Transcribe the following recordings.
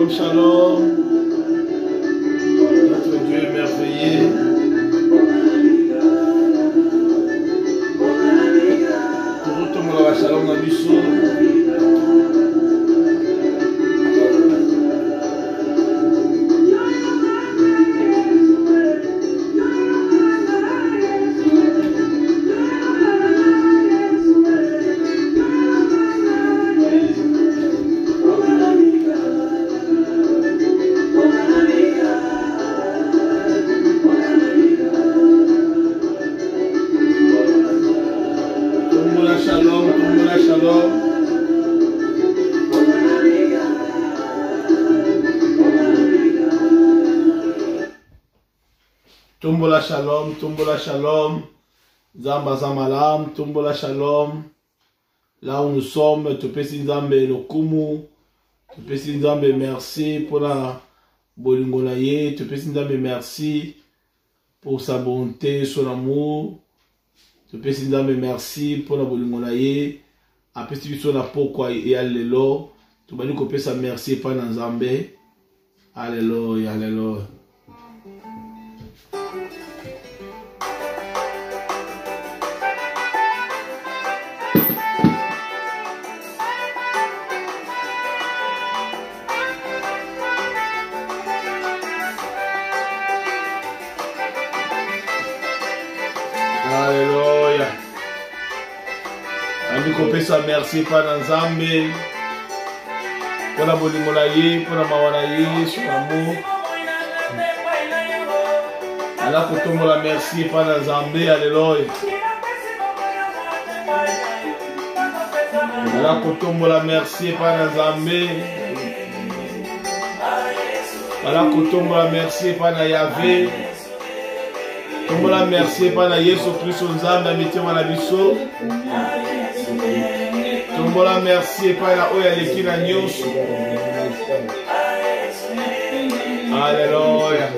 Shalom, shalom. Notre Dieu est merveilleux. Shalom na biso. Tumbola shalom, tumbola shalom, Zamba Zamalam, tumbola shalom. Là où nous sommes, te pesi Nzambe lokumu, te pesi Nzambe merci pour la bolingolaye, te pesi Nzambe merci pour sa bonté, son amour, te pesi Nzambe merci pour la bolingolaye, apesi biso na pokwa et alléluia, tu bali ko pesa merci pa na Nzambe, alléluia, alléluia. Alléluia. Andi kopesa merci pa na Nzambe. Pour la bolimola ye, pour la mawana ye, son amour. Ala kotombola merci pa na Nzambe, alléluia. Ala kotombola merci pa na Nzambe. Ala kotombola merci pa na Yahvé. Tombola merci pa na Yesu Kristo Nzambe amitema na biso. Tombola merci pa na oyo aleki na nyonso. Alléluia.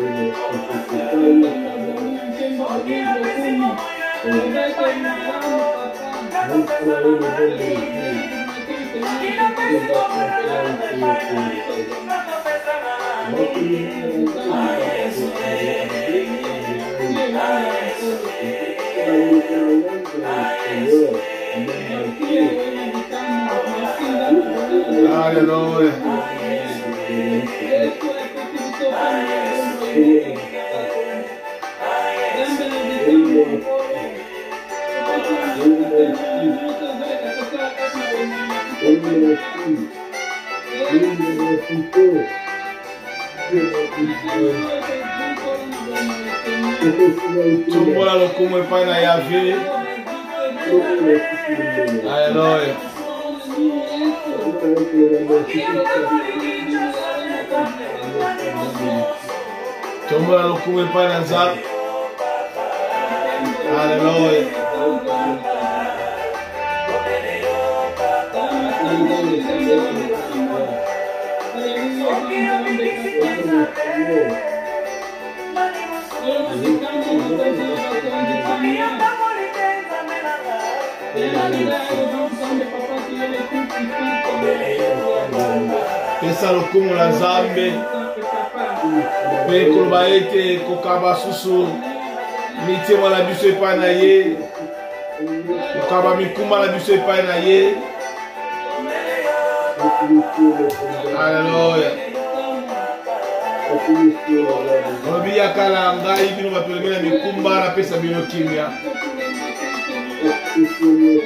Alléluia. Tumbola lokumu epai na Yahvé. Alléluia. Tumbola lokumu epai na Nzambe. Alléluia. Pesa lokumu la Nzambe. Pe koloba ete kokaba susu mitema na biso epai na ye. Kokaba mikuma na biso epai na ye. Alléluia. Obi yakala ngai bino bapeleme na mikumba na pesa bino kimia.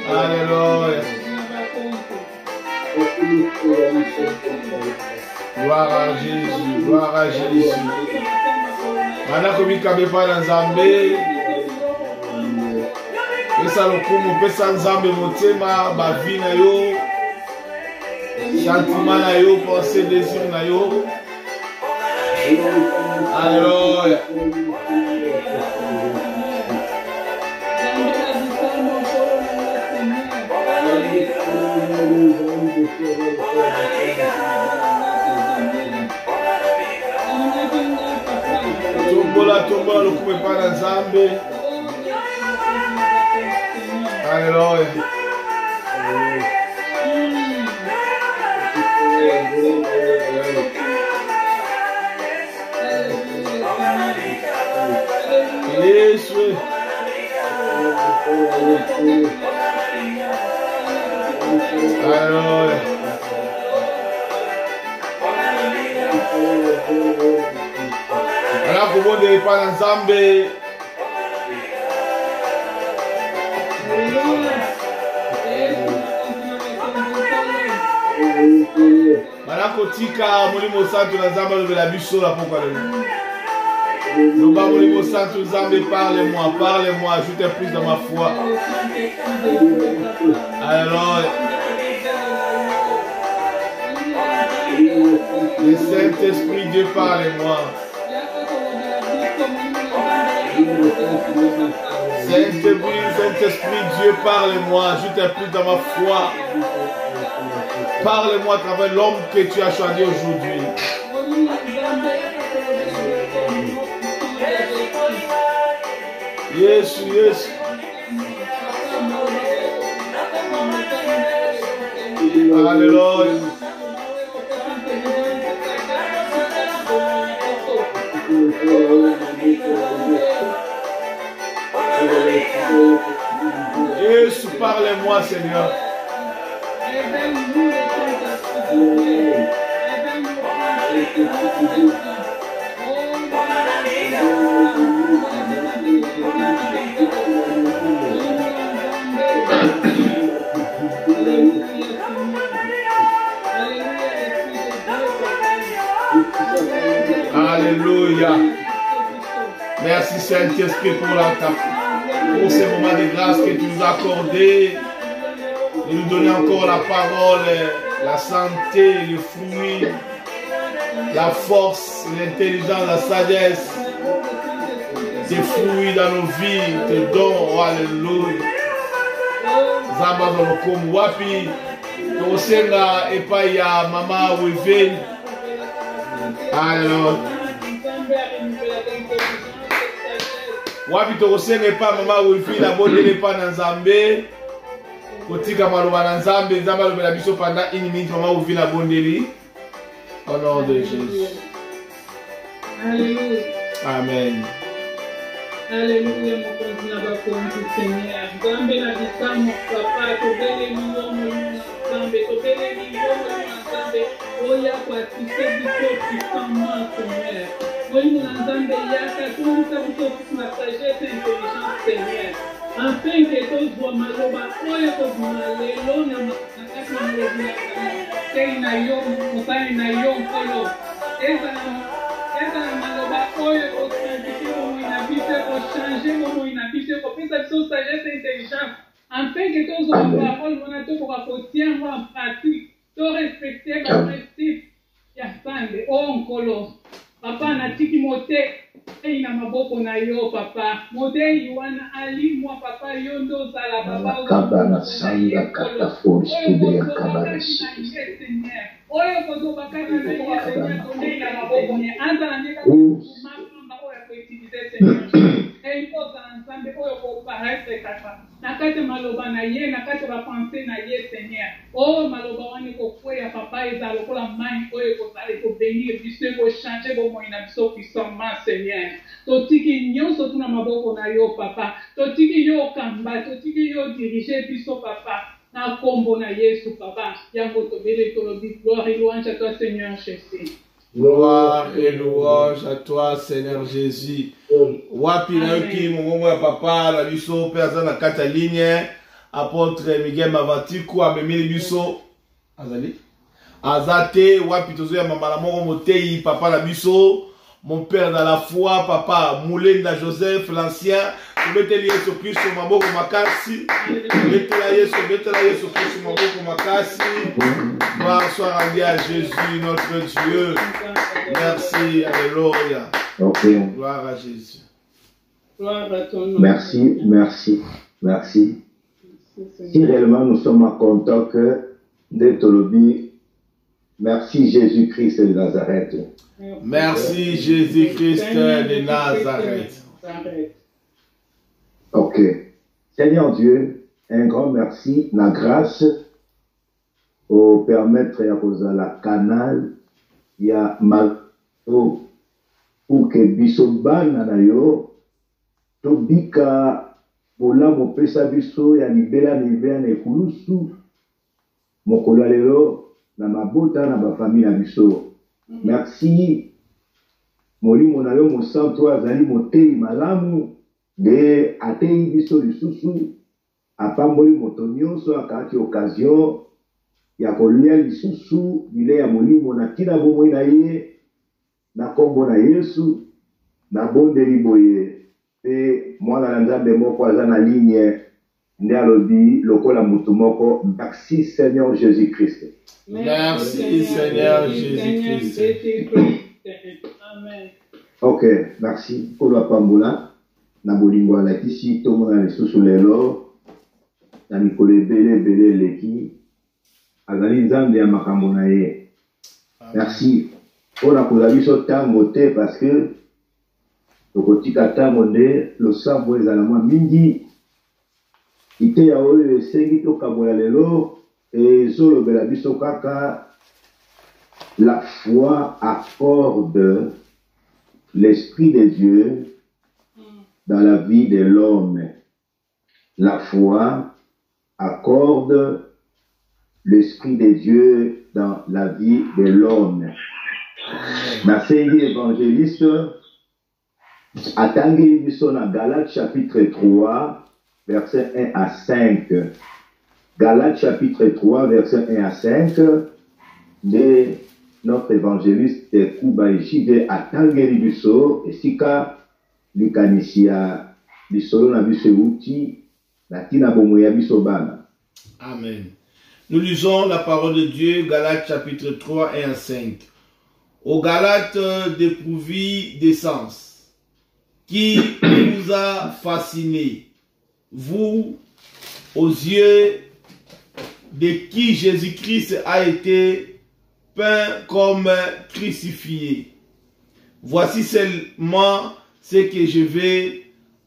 Alléluia. Gloire à Jésus, gloire à Jésus. Mana komika bepa na Nzambe. Pesa lokumu, pesa Nzambe motema, bavi na yo. Sentiment na yo, pensée, désir na yo. Alléluia. Tombola lokumu epai na Nzambe. Alléluia. Yesu. Alléluia. Alors comment de pas ensemble. Kotika molimo santo na zamba le la biso la pourquoi le Loba molimo santo zambe parle-moi, ajoute plus dans ma foi. Alors le Saint-Esprit Dieu parle-moi. Saint-Esprit Dieu parle-moi, ajoute plus dans ma foi. Parle-moi à travers l'homme que tu as choisi aujourd'hui. Yes, yes. Alléluia. Jésus, parle-moi, Seigneur. Alléluia. Merci Saint-Esprit pour ces moments de grâce que tu nous as accordés. De nous donner encore la parole, la santé, le fruit, la force, l'intelligence, la sagesse. Tes fruits dans nos vies, tes dons. Oh, alléluia. Zamba Zolokom Wapi. Tosenga epai ya mama Weven. Alléluia. Wapi tosenga epai mama Weven la bondele pa na Nzambe. Kotika maloba na Nzambe, Nzambe alobela biso pendant une minute mama Weven la bondeli. Au nom de Jésus. Alléluia. Amen. Alléluia, mon continent va conduire, Seigneur. Nzambe na bisambo, papa, tobele milongo Nzambe, tobele milongo Nzambe. Oya kwa tise biso puissamment, Seigneur. Oya na Nzambe yaka, tondisa biso na sagesse intelligence, Seigneur. Afin que tozwa maloba, oya kozuma lelo na kati na malobi na tei na yo, motani na yo nkolo. Ezala maloba oyo kozambiki momo inabise, changer momo inabise, kopesa biso sagesse intelligence, afin que tozwa parole wana tokoka kotia yango en pratique, to respecter ba principe ya Nzambe. O nkolo, papa natiki motei na maboko na yo papa, motei wana ali mwa papa yo ndo ozala papa kabana sanga kata force to ya kabana oyo kozoba kaka na yo Seigneur, tondei na maboko ne anza ndeka kumamba oyo koutiliser Seigneur. Et ozala Nzambe oyo koparaître kaka na kati maloba na ye, na kati ba pensée na ye Seigneur. Oh maloba wana kokwea papa ezala lokola mai oyo kozala kobenir biso changer bomoi na biso puissamment Seigneur. Totiki nyonso tuna maboko na yo papa, totiki yo kamba, totiki yo diriger biso papa. Na kombo na Yesu papa, yango tobele tolobi gloire et louange à toi Seigneur Jésus. Gloire et louange à toi Seigneur Jésus. Wapi na yoki mongongo ya papa la biso pe aza na kata ligne apôtre Miguel Mavatiku amemili biso azali azate wapi tozo ya mama la moko motei papa la biso. Mon père dans la foi, papa, Moulenda Joseph, l'ancien, mettez Yesu Christ sur maboko makasi, mettez Yesu Christ sur maboko makasi. Gloire soit rendue à Jésus, notre Dieu. Merci, alléluia. Okay. Gloire à Jésus. Gloire à ton nom. Merci, merci, merci. Si réellement nous sommes contents que d'être lobby, merci Jésus-Christ de Nazareth. Merci Jésus-Christ de Nazareth. Ok. Seigneur Dieu, un grand merci, la grâce au permettre à la canal, ya mal pour que bisoban na yo tobika bolamu pesa biso ya libela libela na ekulusu mokolo lelo na mabota na bafamille na biso. Merci molimo na yo mosantu azali motei malamu de atei biso lisusu apamboli moto nyonso akati occasion ya kolia lisusu bile ya molimo na tina bomoi na ye na kombo na Yesu na bondeli boye pe mwana na nzambe moko aza na ligne nde alobi lokola mutu moko. Merci Seigneur Jésus-Christ. Merci Seigneur Jésus-Christ. Amen. Ok, merci. Kolo pambola na bolingo alakisi tomona lisusu lelo na mikolo ebele leki azali nzambe ya makambo na ye. Merci. Mpona kozala biso ntango te parce que tokotika ntango nde losambo ezala mwa mingi ite ya oyo esengi tokabola lelo ezolobela biso kaka la foi accorde l'esprit de Dieu dans la vie de l'homme. La foi accorde l'esprit de Dieu dans la vie de l'homme. Nasengi évangéliste atangi biso na Galates chapitre 3 verset 1 à 5. Galates chapitre 3 verset 1 à 5 de notre évangéliste Kuba Ejide atangeli biso esika likanisia bisolo na biso euti na tina bomo ya biso bana. Amen. Nous lisons la parole de Dieu, Galates chapitre 3, 1 à 5. Aux Galates dépourvus d'essence, qui vous a fasciné, vous, aux yeux de qui Jésus-Christ a été peint comme crucifié. Voici seulement ce que je vais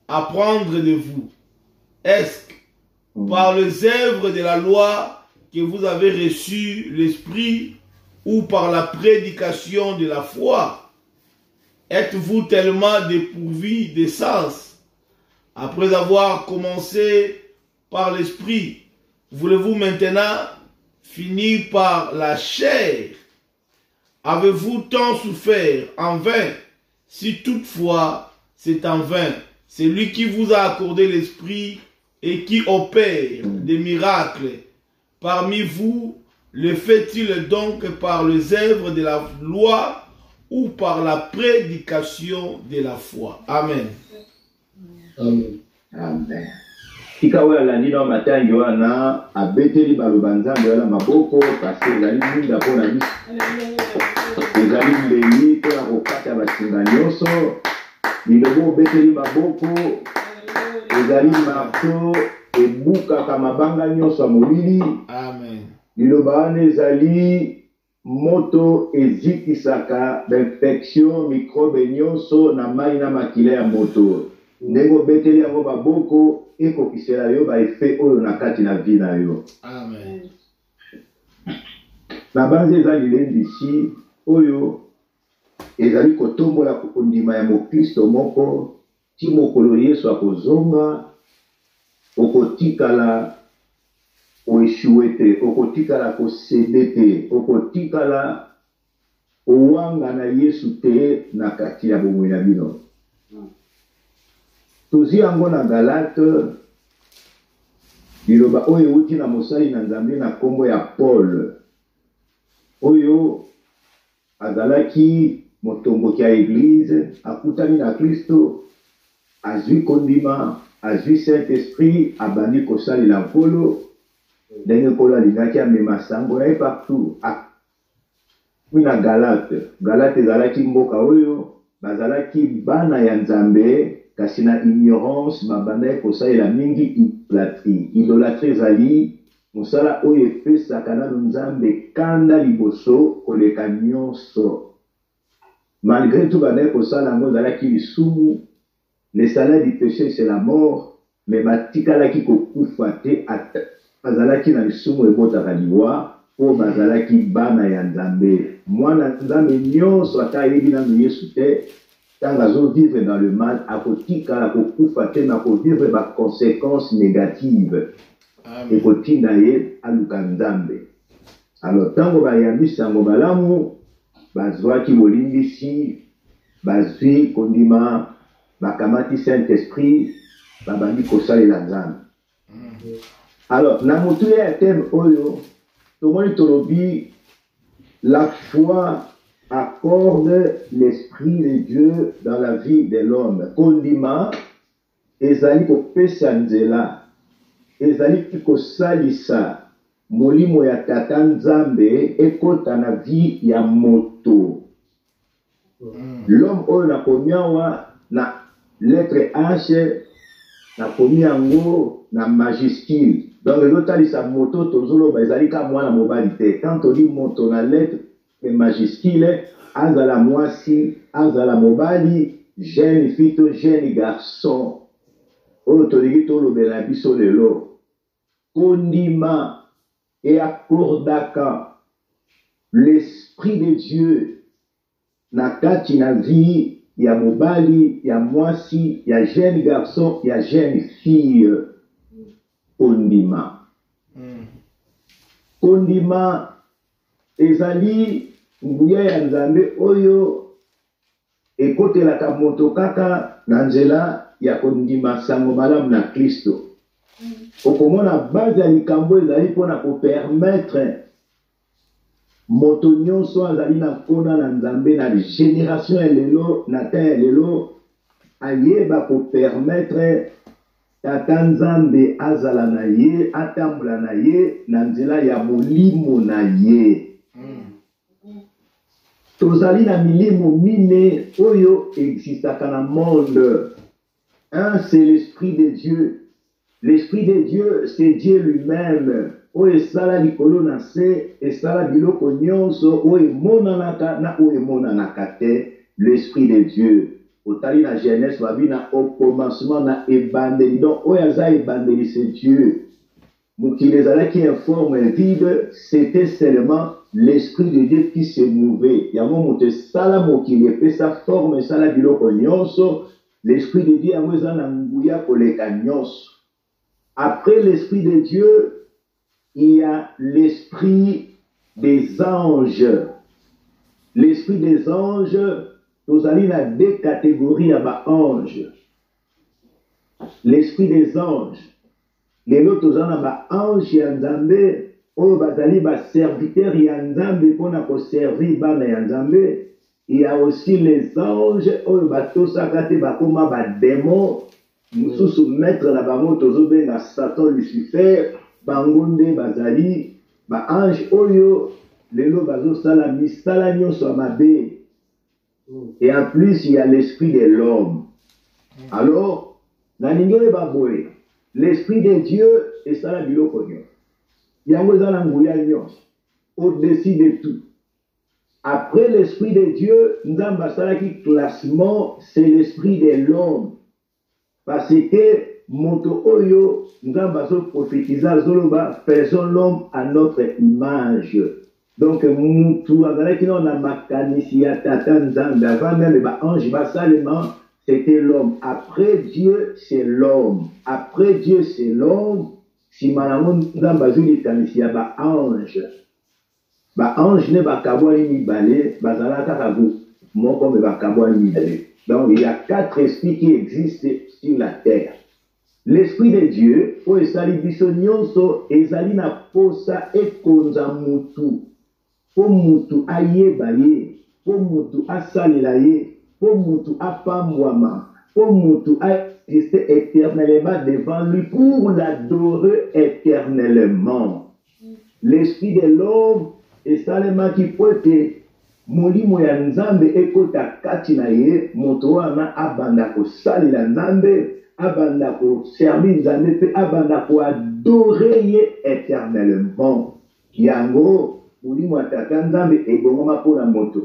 apprendre de vous. Est-ce que par les œuvres de la loi que vous avez reçu l'Esprit ou par la prédication de la foi? Êtes-vous tellement dépourvu de sens? Après avoir commencé par l'Esprit, voulez-vous maintenant finir par la chair? Avez-vous tant souffert en vain? Si toutefois c'est en vain, c'est lui qui vous a accordé l'Esprit et qui opère des miracles parmi vous, le fait-il donc par les œuvres de la loi ou par la prédication de la foi? Amen. Amen. Amen. Ikawa landi na matangi wana abeteli balobanzambe wana maboko parce que ezali minda pona biso. Ezali mbeli pona kokata basinga nyonso. Lilobo beteli maboko ezali marto ebukaka mabanga nyonso ya molili. Amen. Liloba wana ezali moto ezikisaka d'infection microbe nyonso na mai na makila ya moto. Ndenge obeteli yango maboko ekokisela yo ba effet oyo na kati na vie na yo. Amen. Na banze ezali lendisi oyo ezali kotombola kondima ya mokristo moko ti mokolo Yesu akozonga okotikala oeshuwe te, okotikala kosede te, okotikala owanga na Yesu te na kati ya bomoi na bino. Tozi yango na Galate liloba oyo euti na mosali na Nzambe na kombo ya Paul oyo azalaki motomboki ya eglise akutani na Kristo azwi kondima azwi Saint-Esprit abandi kosalela nkolo ndenge nkolo alingaki amema sango na ye partout. Na Galate ezalaki mboka oyo bazalaki bana ya Nzambe kasi na ignorance babandaki kosalela mingi idolatrie ezali mosala oyo epesaka nano Nzambe kanda liboso koleka nyonso. Malgré tout bandaki kosala yango ezalaki lisumu. Le salaire du péché c'est la mort, mais batikalaki kokufa te bazalaki na lisumu ebotaka liwa po bazalaki bana ya Nzambe. Mwana Nzambe nyonso ata ayebi nano Yesu te tant azo vivre dans le mal, akotika akokufa te na ko vivre ba conséquences négatives. Et kotinda ye aluka nzambe. Alors tango bayambi sango malamu bazwaki bolimbisi bazwi kondima bakamati Saint-Esprit babandi kosalela nzambe. Alors na motu ya thème oyo tomoni tolobi la foi accorde l'esprit de Dieu dans la vie de l'homme. Kondima ezali kopesa nzela ezali kosalisa molimo ya tata nzambe ekota na vie ya moto. L'homme oyo nakomiawa na lettre H nakomi yango na majuscule. Donc ezotalisa moto tozoloba ezali ka mwana mobali te. Quand on dit moto na lettre majuscule azala mwasi azala mobali jeune fille to jeune garçon oyo tolingi tolobela biso lelo. Kondima et accordaka l'esprit de Dieu na kati na vie ya mobali ya mwasi ya jeune garçon ya jeune fille. Kondima kondima ezali nguya ya nzambe oyo ekotelaka moto kaka na nzela ya kondima sango malamu na Kristo. Okomona base ya likambo ezali mpona kopermettre moto nyonso azali na nkona na nzambe na génération ya lelo na temps ya lelo ayeba kopermettre tata nzambe azala na ye atambola na ye na nzela ya molimo na ye. Tozali na milimo mine oyo existaka na monde. Un, c'est l'esprit de Dieu. L'esprit de Dieu, c'est Dieu lui-même. Oyo esala likolo na se, esala biloko nyonso, oyo emonanaka na oyo emonanaka te. L'esprit de Dieu. Otali na Genèse babi na au commencement na ebandeli. Donc oyo aza ebandeli, c'est Dieu. Mokili ezalaki en forme vide, c'était seulement l'esprit de Dieu qui se mouvait. Yango moto esala mokili epesa forme esala biloko nyonso. L'esprit de Dieu yango eza na nguya koleka nyonso. Après l'esprit de Dieu, il y a l'esprit des anges. L'esprit des anges, nous allons à deux catégories à anges. L'esprit des anges. Les autres, nous allons à anges et nzambe. Oh, bazali ba serviteur ya nzambe pour na servir bana ya nzambe. Il y a aussi les anges. Oh, bato sakate bakoma ba démons. Nous soumettre la bango tozobe na Satan Lucifer. Bangonde bazali ba ange oyo lelo bazo sala misala nyonso amabe. Et en plus il y a l'esprit de l'homme. Alors na ningoye baboye l'esprit de Dieu et sala biloko nyonso. Yango zala nguya nyonso au-dessus de tout. Après l'esprit de Dieu, nzamba sala ki classement, c'est l'esprit de l'homme. Parce que moto oyo nzamba so prophétisa zoloba faisons l'homme à notre image. Donc mutu azalaki na makanisi ya tata nzambe avant même ba ange ba seulement c'était l'homme. Après Dieu c'est l'homme. Après Dieu c'est l'homme. Si malango nzamba zuli kanisi ya ba ange. Ba ange ne ba kabwa ni balé bazalaka kabu moko me ba kabwa ni balé. Donc il y a 4 esprits qui existent sur la terre. L'esprit de Dieu, o esali biso nyonso ezali na posa ekonza mutu. Po mutu ayeba ye, po mutu asalela ye, po mutu apamwama, po mutu exister éternellement devant lui pour l'adorer éternellement. L'esprit de l'homme esalema ki pote molimo ya nzambe ekota kati na ye moto wana abanda kosalela nzambe abanda ko servir nzambe pe abanda ko adorer ye éternellement. Yango molimo ya tata nzambe ebongoma mpona moto.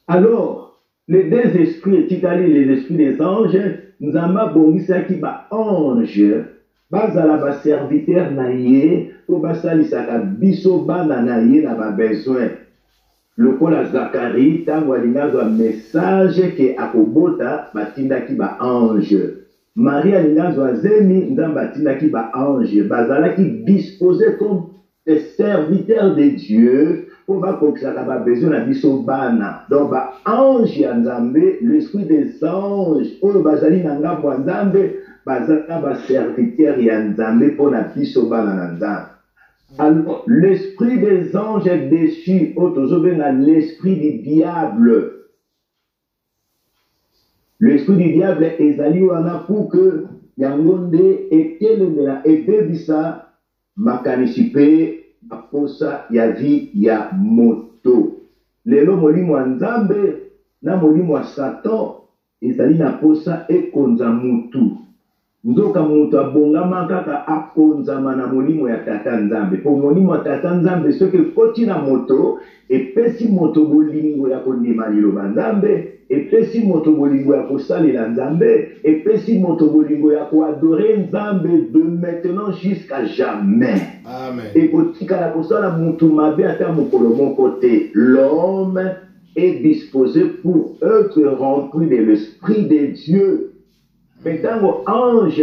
Alors les deux esprits etikali les esprits des anges nzamba bongisaki ba ange bazala ba serviteur na ye po basalisaka biso bana na ye na ba besoin. lokola Zacharie tango alinga message ke akobota batindaki ba ange. Marie alinga zemi nzamba batindaki ba ange bazalaki disposé comme des serviteurs de Dieu pour va kokisaka ba besoin na biso bana. Donc ba ange ya Nzambe, l'esprit des anges oyo bazali na ngambo ya Nzambe bazalaka ba serviteurs ya Nzambe pour na biso bana na Nzambe. Alors, l'esprit des anges est déchu, l'esprit du diable. L'esprit du diable est allé pour que Yangonde et Telemena et Bebisa makanisipe aposa ya vie ya moto. Lelo molimo wa Nzambe na molimo wa Satan ezali na posa ekonza mutu. Nzoka mutu abongama kaka akonzama na molimo ya tata Nzambe. Po molimo ya tata Nzambe soki koti na moto epesi moto bolingo ya kondima liloba Nzambe, epesi moto bolingo ya kosalela Nzambe, epesi moto bolingo ya koadore Nzambe de maintenant jusqu'à jamais. Amen. Et kotika la kosala mutu mabe ata mokolo moko te. L'homme est disposé pour être rempli de l'esprit de Dieu. Mais tant ange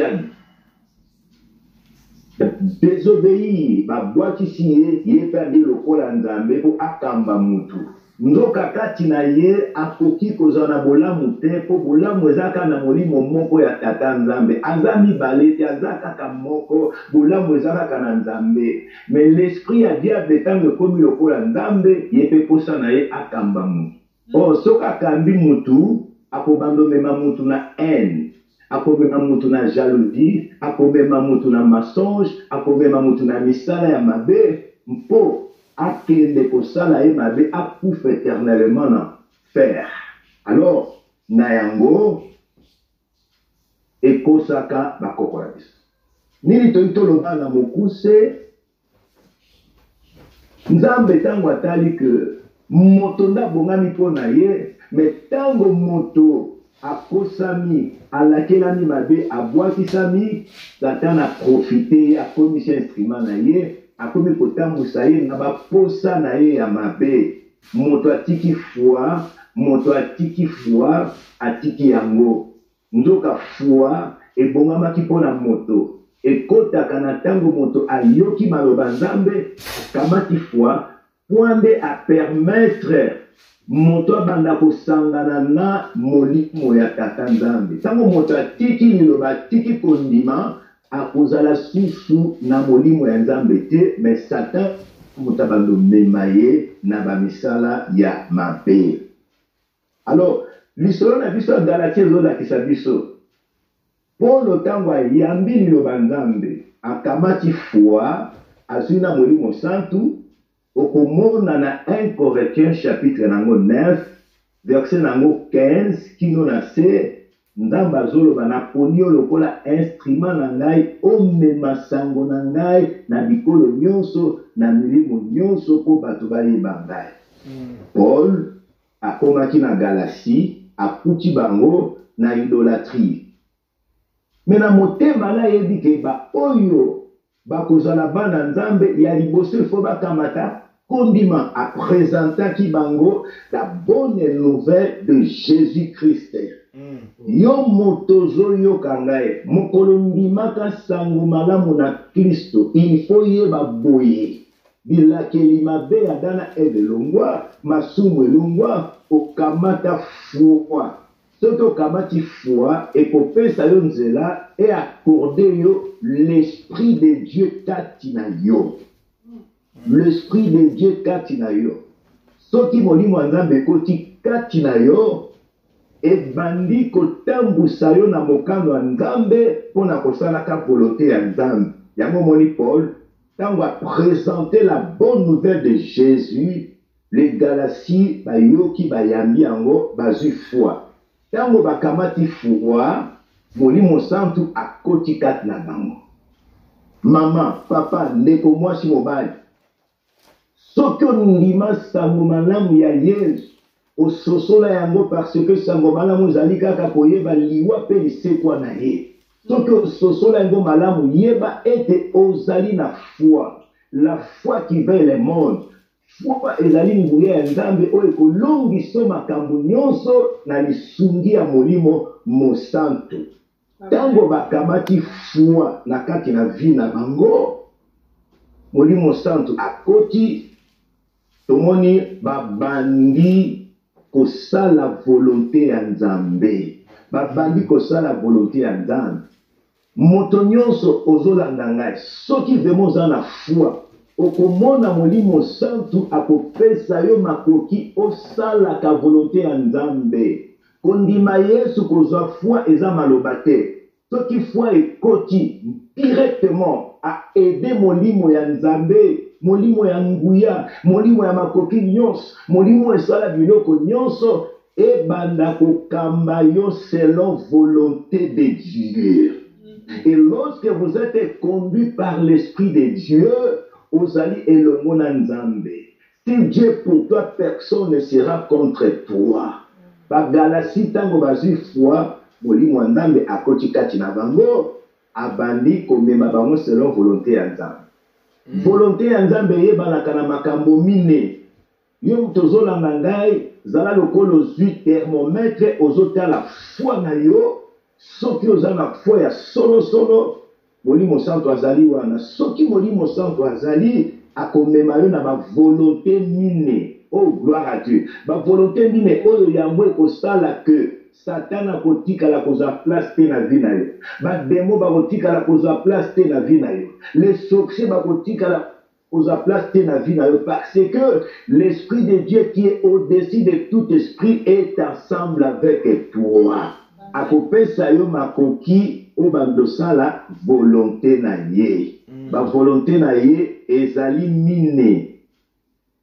désobéir, ba boîte ici, il perdu le col en Nzambe pour akamba mutu. Ndoka kati na ye akoki kozana bolamu te po bolamu ezaka na molimo moko ya tata Nzambe. Azami balete azaka ka moko bolamu ezaka na Nzambe. Mais l'esprit a diable tango komi le col en Nzambe, yepe posa na ye akamba mutu. Oh soka kambi mutu akobando mema mutu na haine. Akobema mutu na jalousie, akobema mutu na mensonge, akobema mutu na misala ya mabe, mpo akende kosala ye mabe akufa éternellement na fer. Alors, na yango ekosaka bakokola biso. Nini toitoloba na mokuse Nzambe tango atali ke moto ndabongami mpo na ye, me tango moto akosami alakelami mabe abwakisami Satan a profité akomi instrument na ye akomi kotambusa ye na baposa na ye ya mabe. Moto atiki foi atiki yango. Ndoka foi ebongamaki mpona moto ekotaka na tango moto ayoki maloba Nzambe akamati foi poinde a permettre moto abanda kosangana na molimo ya tata Nzambe. Tango moto atiki liloba atiki kondima akozala susu na molimo ya Nzambe te, mais Satan moto abando mema ye na bamisala ya mabe. Alors, lisolo na biso ya Galatie ezolakisa biso Paul tango ayambi liloba Nzambe akamati foi azwi na molimo santu. Okomona na 1 Corinthiens chapitre nango 9 verset nango 15 kino na se Nzambe azoloba naponi yo lokola instrument na ngai omema sango na ngai na bikolo nyonso na milimo nyonso po bato bayeba ngai. Paul akomaki na Galatie akuti bango na idolatrie. Mais na motema na yebi ke ba oyo bakozala bana Nzambe ya liboso fo bakamata kondima a présentaki bango la bonne nouvelle de Jésus-Christ. Yo motozo yo kangaye mokolo ndimaka sango malamu na Kristo il faut yeba boye bilakeli mabe ya dana elongwa masumu elongwa okamata foi. Soki okamati foi ekopesa yo nzela et accorder yo l'esprit de Dieu kati na yo. L'esprit de Dieu kati na yo. Soki molimo Nzambe koti kati na yo ebandi kotambusa yo na mokano ya Nzambe pona kosalaka volonté ya Nzambe. Yango moni Paul tango a présenté la bonne nouvelle de Jésus, les Galaties bayoki bayambi yango bazui foi. Tango bakamati foi, molimo santu akoti kati na bango. Maman, papa, ndeko mwasi mobali. Soki ondima sango malamu ya Yesu, ososola yango parce que sango malamu ezali kaka koyeba liwa pe lisekwa na ye. Soki ososola yango malamu yeba ete ozali na foi. La foi qui veut le monde. foi ezali nguya ya nzambe oyo ekolongisa makambo nyonso na lisungi ya molimo mosantu. Tango bakamati foi na kati na vie na bango, molimo santu akoti, tomoni babandi kosala volonté ya nzambe. Babandi kosala volonté ya nzambe. Moto nyonso ozolanda ngai, soki vraiment oza na foi, okomona molimo santu akopesa yo makoki osalaka volonté ya nzambe. Kondima Yesu kozwa foi eza maloba te. Soki foi ekoti directement a aider molimo ya nzambe, molimo ya nguya, molimo ya makoki nyonso, molimo esala biloko nyonso, ebanda kokamba yo selon volonté de Dieu. Et lorsque vous êtes conduit par l'Esprit de Dieu, ozali elongo na nzambe. Si Dieu est pour toi, personne ne sera contre toi. Bagalasi tango bazwi foi, molimo ya nzambe akoti kati na bango, abandi komema bango selon volonté ya nzambe. Volonté ya nzambe yebanaka na makambo mine. Yo tozolanda ngai, zala lokolo zwi thermomètre ozotala foi na yo, soki oza na foi ya solo molimo santo azali wana. Soki molimo santo azali akomema yo na ba volonté mine. Oh, gloire à Dieu. Ba volonté mine oyo yango ekosala que Satan akotikala kozwa place te na vie na yo. Ba démon bakotikala kozwa place te na vie na yo. Les sorciers bakotikala kozwa place te na vie na yo, parce que l'Esprit de Dieu qui est au-dessus de tout esprit est ensemble avec toi. Akopesa yo makoki o bandosala volonté na ye. Ba volonté na ye ezali mine.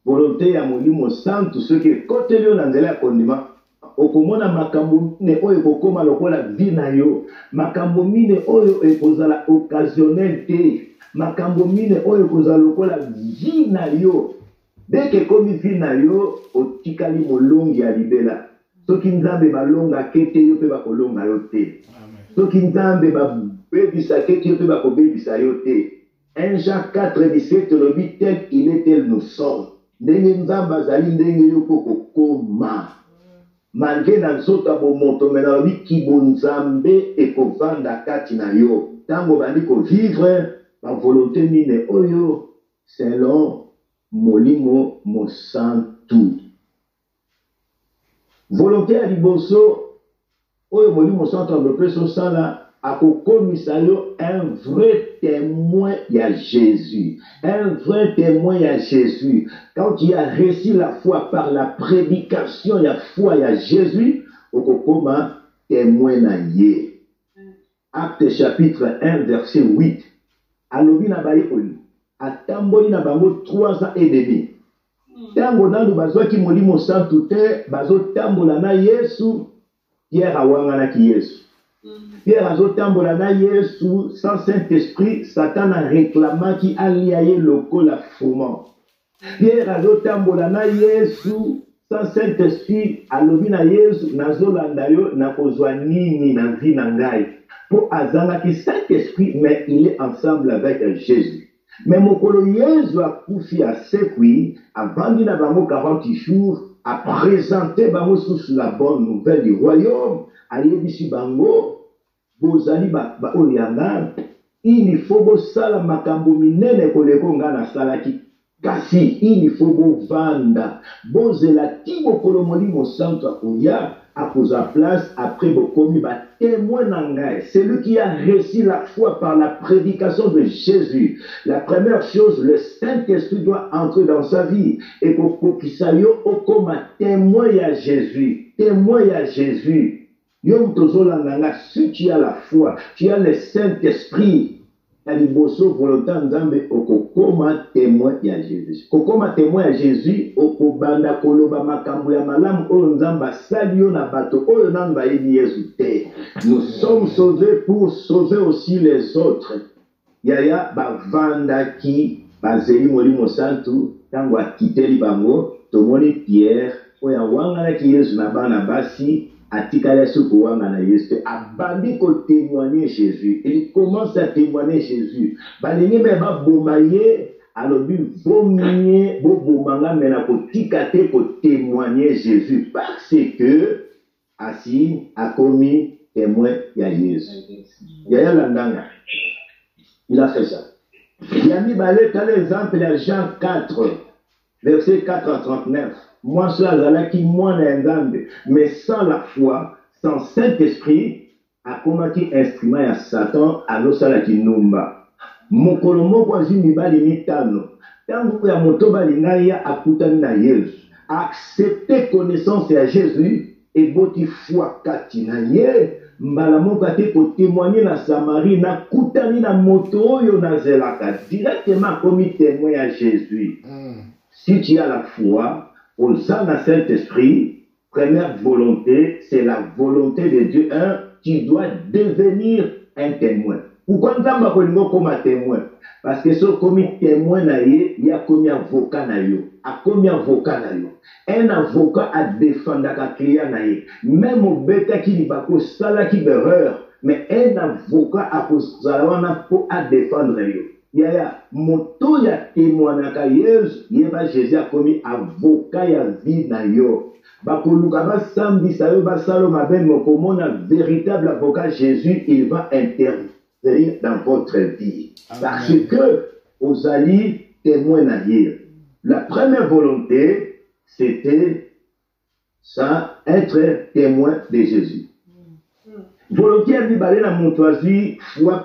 Volonté ya molimo santu soki koteli yo na nzela ya kondima, okomona makambo mine oyo ekokoma lokola vie na yo. Makambo mine oyo ekozala occasionnel te. Makambo mine oyo ekozala lokola vie na yo. Deke komi vie na yo, otikali molongi ya libela. Soki nzambe balonga kete yo pe bakolonga yo te. Soki nzambe babebisa kete yo pe bakobebisa yo te. 1 Jean 4:17 lobi tel il est tel nous sommes. Ndenge nzambe azali ndenge yo po kokoma. Malgré na nzoto bomoto mena lobi kibonzambe ekovanda kati na yo. Tango bandi ko vivre ba volonté mine oyo selon molimo mosantu. Volonté ya liboso oyo molimo santu ampeso sala akokomisa yo un vrai témoin ya Jésus. Un vrai témoin ya Jésus. Quand tu as reçu la foi par la prédication ya foi ya Jésus, okokoma témoin na ye. Acte chapitre 1 verset 8. Alobi na bayekoli atamboli na bango 3 ans et demi. Tango nanu bazwaki molimo santu te, bazotambola na Yesu, Pierre awanganaki Yesu. Pierre azotambola na Yesu sans Saint-Esprit, Satan a réclamaki alia ye lokola fourment. Pierre azotambola na Yesu sans Saint-Esprit, alobi na Yesu nazolanda yo nakozwa nini na vie na ngai. Po azangaki Saint-Esprit, mais il est ensemble avec Jésus. Mais mokolo Yesu akufi asekwi, avandi na bango 40 jours, a présenté bango sous la bonne nouvelle du royaume, ayebisi bango, bozali ba oyanga, il faut bosala makambo minene koleko nga na salaki. Kasi il faut bovanda, bozela ti bokolo molimo santo akoya, akoza place après bokomi ba témoin nangai. Celui qui a reçu la foi par la prédication de Jésus. La première chose, le Saint-Esprit doit entrer dans sa vie et kokisayo okoma témoin à Jésus. Témoin à Jésus. Yom tozola nanga, si tu as la foi, tu as le Saint-Esprit. Aliboso volonté nzambe okokoma témoin ya Jésus. Kokoma témoin ya Jésus okobanda koloba makambo ya malamu oyo nzamba sali yo na bato oyo namba yebi Yesu te. Nous sommes sauvés pour sauver aussi les autres. Yaya bavanda ki bazeli molimo santu tango akiteli bango tomoni Pierre oyo awanganaki Yesu na bana basi atikala suku wanga na Yesu abandi ko témoigner Jésus. Il commence à témoigner Jésus. Balingi me ba bomaye alobi vomie bobomanga mena kotika te ko témoigner Jésus parce que asi a commis témoin ya Jésus. Yaya Landanga, il a fait ça. Il a mis balé tel exemple de Jean 4, verset 4 à 39. Moi, cela qui moi mais sans la foi, sans Saint-Esprit, a combattu instrument à Satan, à l'osala qui numba. Mokolomo kwa zimi bali mitano. Tangu ya motoba linaya akutani na Yesu. Accepter connaissance à Jésus et boti foi katina ye. Mbala moka te ko témoigner na Samarie na kutani na moto yo na zelaka directement comme témoin à Jésus. Si tu as la foi, au sein d'un Saint-Esprit, première volonté, c'est la volonté de Dieu. Tu dois devenir un témoin. Pourquoi nous avons comme un témoin? Parce que ce comme témoin, il y a combien d'avocats? Un avocat a défendu un client. Même au bêta qui dit pas que ça qui erreur, mais un avocat a défendre. Yaya moto ya témoin na Yesu, yeba Jésus a commis avocat ya vie na yo. Bakoluka ba samedi sayo ba salo maben mokomona véritable avocat Jésus, il va intervenir dans votre vie. Amen. Parce que aux alliés témoins na hier. La première volonté, c'était ça, être témoin de Jésus. Volonté a dit balé na montoisie, foi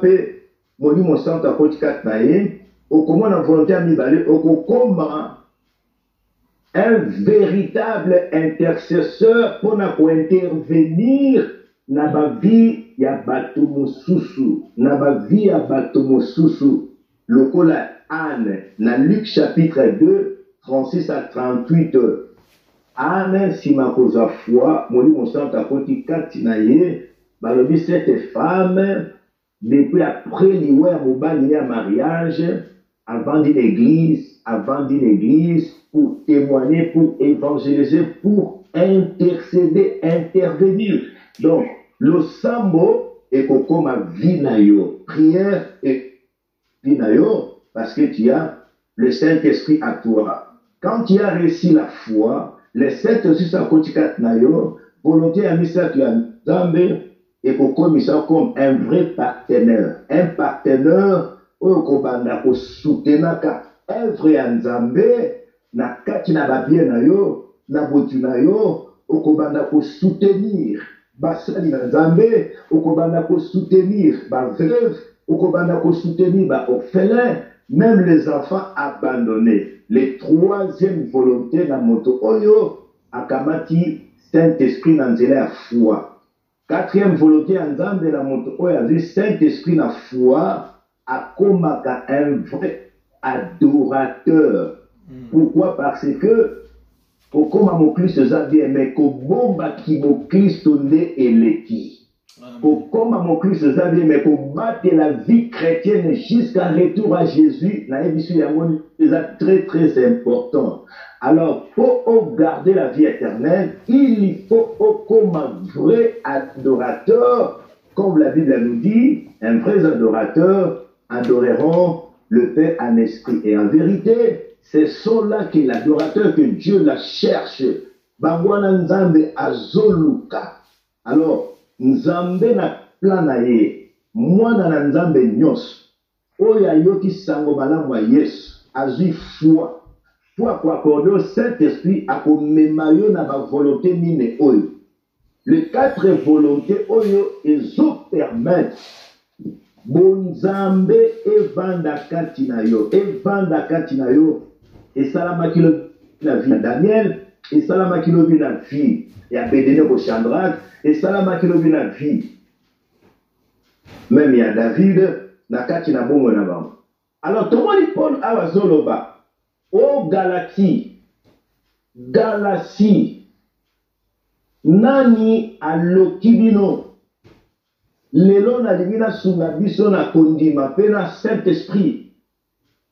Moni mon centre à côté 4 naïe, au comment la volonté à m'y au comment un véritable intercesseur pour intervenir dans ma vie ya batomo susu, dans ma vie ya batomo susu. Le cola Anne, dans Luc chapitre 2, 36 à 38. Anne, si ma cause à foi, moni mon centre à côté 4 naïe, balobi cette femme. Depuis après l'hiver, mon mariage, avant d'une église, pour témoigner, pour évangéliser, pour intercéder, intervenir. Donc, le sambo est comme ma vie nayo, prière et vie nayo, parce que tu as le Saint-Esprit à toi. Quand tu as réussi la foi, le Saint-Esprit à côté nayo, volonté à misa tu as Zambé, et pour comme ça comme un vrai partenaire. Un partenaire où kobanda ko soutenir ka œuvre ya Nzambe na kati na babie na yo na botu na yo okobanda ko soutenir basali na Nzambe okobanda ko soutenir ba veuve okobanda ko soutenir ba orphelins même les enfants abandonnés. Les troisième volonté na moto oyo akamati Saint-Esprit na nzela ya foi. Quatrième volonté en Nzambe la moto oyo a Saint-Esprit na foi akomaka un vrai adorateur. Pourquoi? Parce que okoma mo Christ zabie mais ko bomba ki mo Christ nde eleki. Okoma mo Christ zabie mais ko battre la vie chrétienne jusqu'à retour à Jésus na ebisu ya moni c'est très très important. Alors, pour garder la vie éternelle, il faut comme un vrai adorateur, comme la Bible nous dit, un vrai adorateur adoreront le Père en esprit et en vérité. C'est cela qui est l'adorateur que Dieu la cherche. Bangwana Nzambe azoluka. Alors, Nzambe na planaye, mwana na Nzambe nyos, oya yoki sango malamu wa Yesu, azui foi. Pour accorder au Saint-Esprit à commémorer na ba volonté mine oyo. Les 4 volontés oyo ezo permettre bonzambe evanda katina yo et salama kilo la vie Daniel et salama kilo la vie et Abednego Chandrak et salama kilo la vie même il y a David na katina bongo na ba. Alors tomoni Paul awazoloba oh Galatie, nani alokibino lelo na limina sunga biso na kondima pe na Saint-Esprit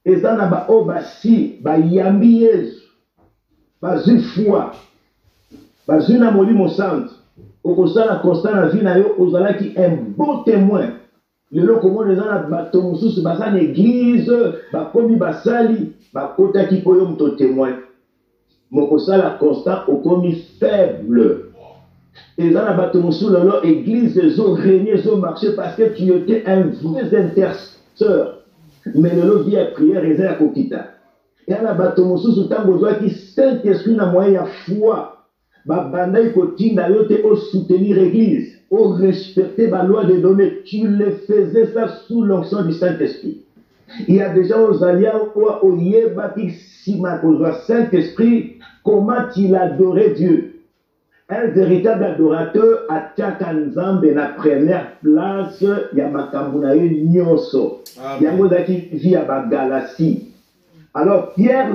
ezana ba obasi ba yambi Yesu bazu foi bazu na molimo santo okosala constant na vie na yo ozalaki un bon témoin lelo komona eza na bato mosusu baza na église bakomi basali bakotaki po yo moto témoigne mokosala constant okomi faible eza na bato mosusu lelo église ezorégne ezomarche parce que tu étais un vrai intercesseur mais lelo vie ya prière eza ya kokita eya na bato mosusu ntango ozwaki saint esprit na moyen ya foi babandaki kotinda yo te osoutenir église au respecter la loi des données, tu le faisais ça sous l'onction du Saint-Esprit. Il y a déjà aux alliés au Yéba qui Saint-Esprit, comment il adorait Dieu. Un véritable adorateur a Tchakanzambe la première place, il y a Makambunaye Nyoso. Il y a Modaki via Bagalasi. Alors Pierre,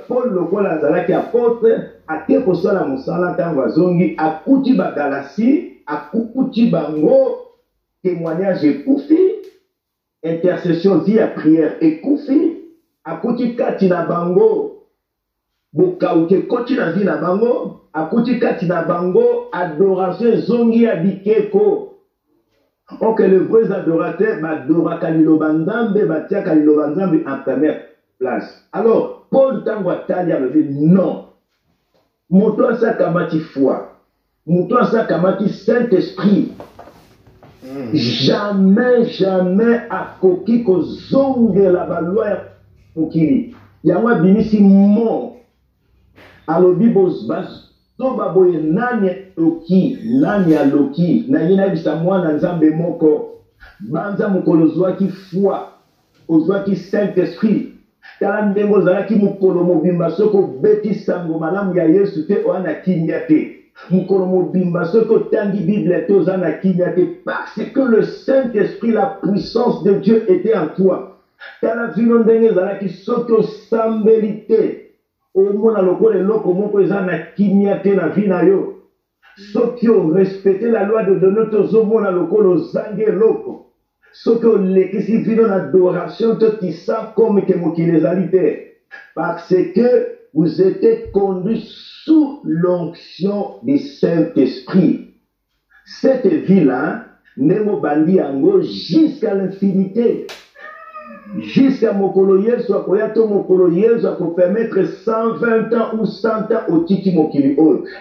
Paul, Azala qui apporte, a Tekoso la Moussala Tangwazongi, a Kouti Bagalasi. Akukuti bango témoignage ekufi intercession via prière ekufi akuti kati na bango bokauke koti na vie na bango akuti kati na bango adoration zongi ya bikeko. Ok, les vrais adorateurs badoraka liloba nzambe batiaka liloba nzambe en première place. Alors Paul tango atali alobi non moto asakamati foi Mouton Sakamati Saint-Esprit. Jamais, jamais à koki ko zonge la baloi ya mokili. Yangwa binisi mo. Alobi bozbaz. Zoba boye nani ya loki. Na yina bisa mwana nzambe moko. Banza mukolo zwaki foi. Ozwaki Saint-Esprit. Tala ndengo zalaki mukolo mobimba soko beti sango malamu ya Yesu te oana kindia te. Parce que le Saint-Esprit, la puissance de Dieu était en toi. Ceux qui ont respecté la loi de notre ceux qui ont l'équilibre dans l'adoration, qui savent comme que les alités. Parce que vous êtes conduits sous l'onction du Saint-Esprit. Cette vie-là, Nemo Bandi Ango, jusqu'à l'infinité. Jusqu'à Mokoloye, soit Koyato Mokoloye, soit pour permettre 120 ans ou 100 ans au Titi Mokili.